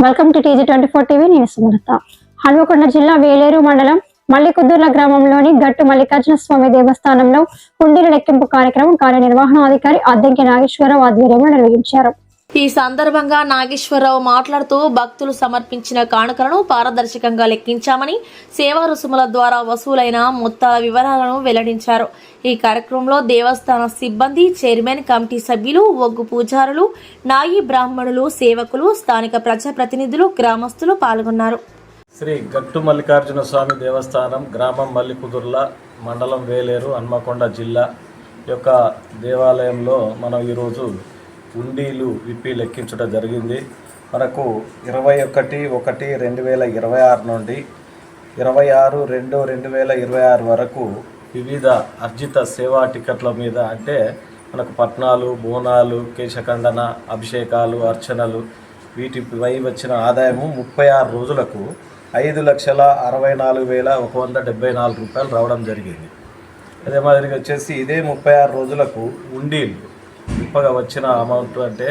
Welcome to TG24 TV. నేను సుమలత. హన్మకొండ జిల్లా వేలేరు మండలం మల్లికుదుర్ల గ్రామంలోని గట్టు మల్లికార్జున స్వామి దేవస్థానంలో హుండీల లెక్కింపు కార్యక్రమం కార్యనిర్వహణాధికారి అద్దంకి నాగేశ్వరరావు ఆధ్వర్యంలో నిర్వహించారు. ఈ సందర్భంగా నాగేశ్వరరావు మాట్లాడుతూ భక్తులు సమర్పించిన కానుకలను పారదర్శకంగా లెక్కించామని, సేవా రుసుముల ద్వారా వసూలైన మొత్తాల వివరాలను వెల్లడించారు. ఈ కార్యక్రమంలో దేవస్థాన సిబ్బంది, చైర్మన్, కమిటీ సభ్యులు, ఒగ్గు పూజారులు, నాయి బ్రాహ్మణులు, సేవకులు, స్థానిక ప్రజాప్రతినిధులు, గ్రామస్తులు పాల్గొన్నారు. శ్రీ గట్టు మల్లికార్జున స్వామి దేవస్థానం, గ్రామం మల్లికుదుర్ల, మండలం వేలేరు, హన్మకొండ జిల్లా యొక్క దేవాలయంలో మనం ఈరోజు హుండీలు విప్పి లెక్కించడం జరిగింది. మనకు 21/1/2026 నుండి 26/2/2026 వరకు వివిధ అర్జిత సేవా టికెట్ల మీద, అంటే మనకు పట్నాలు, బోనాలు, కేశఖండన, అభిషేకాలు, అర్చనలు, వీటిపై వచ్చిన ఆదాయము 36 రోజులకు 5,64,174 రూపాయలు రావడం జరిగింది. అదే మాదిరిగా వచ్చేసి ఇదే 36 రోజులకు హుండీలు విప్పగా వచ్చిన అమౌంట్, అంటే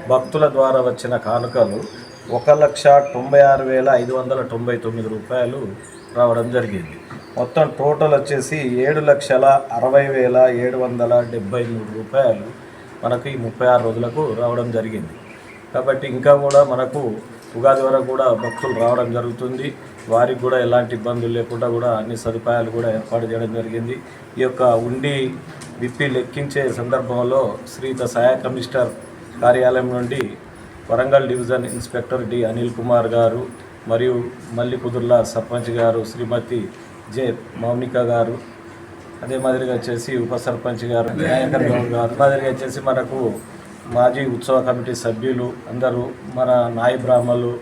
భక్తుల ద్వారా వచ్చిన కానుకలు 1,96,599 రూపాయలు రావడం జరిగింది. మొత్తం టోటల్ వచ్చేసి 7,60,773 రూపాయలు మనకు ఈ 36 రోజులకు రావడం జరిగింది. కాబట్టి ఇంకా కూడా మనకు ఉగాది వరకు కూడా భక్తులు రావడం జరుగుతుంది. వారికి కూడా ఎలాంటి ఇబ్బందులు లేకుండా కూడా అన్ని సదుపాయాలు కూడా ఏర్పాటు చేయడం జరిగింది. ఈ యొక్క హుండీ విప్పి లెక్కించే సందర్భంలో శ్రీత సహాయ కమిషనర్ కార్యాలయం నుండి Warangal division inspector D Anil Kumar గారు, మరియు మల్లికుదుర్ల సర్పంచ్ గారు శ్రీమతి జె మౌనిక గారు, అదే మాదిరిగా వచ్చేసి ఉప సర్పంచ్ గారు దయాకర్ గౌడ్ గారు, మాదిరిగా వచ్చేసి మనకు మాజీ ఉత్సవ కమిటీ సభ్యులు అందరూ, మన నాయి బ్రాహ్మణులు,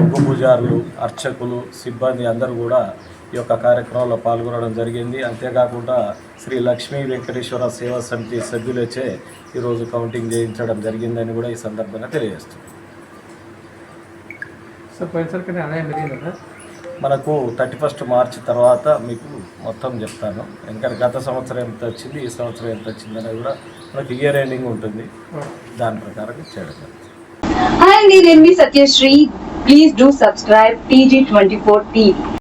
ఉగ్గు పూజారులు, అర్చకులు, సిబ్బంది అందరూ కూడా ఈ యొక్క కార్యక్రమంలో పాల్గొనడం జరిగింది. అంతేకాకుండా శ్రీ లక్ష్మీ వెంకటేశ్వర సేవా సమితి సభ్యులచే ఈరోజు కౌంటింగ్ చేయించడం జరిగిందని కూడా ఈ సందర్భంగా తెలియజేస్తుంది. మనకు 31 మార్చి తర్వాత మీకు మొత్తం చెప్తాను. ఎందుకంటే గత సంవత్సరం ఎంత వచ్చింది, ఈ సంవత్సరం ఎంత వచ్చింది అనేది కూడా మనకి ఇయర్ ఎండింగ్ ఉంటుంది. దాని ప్రకారం చేయడం జరుగుతుంది. Hi, నేను మీ Satyasri. Please do subscribe TG24 TV.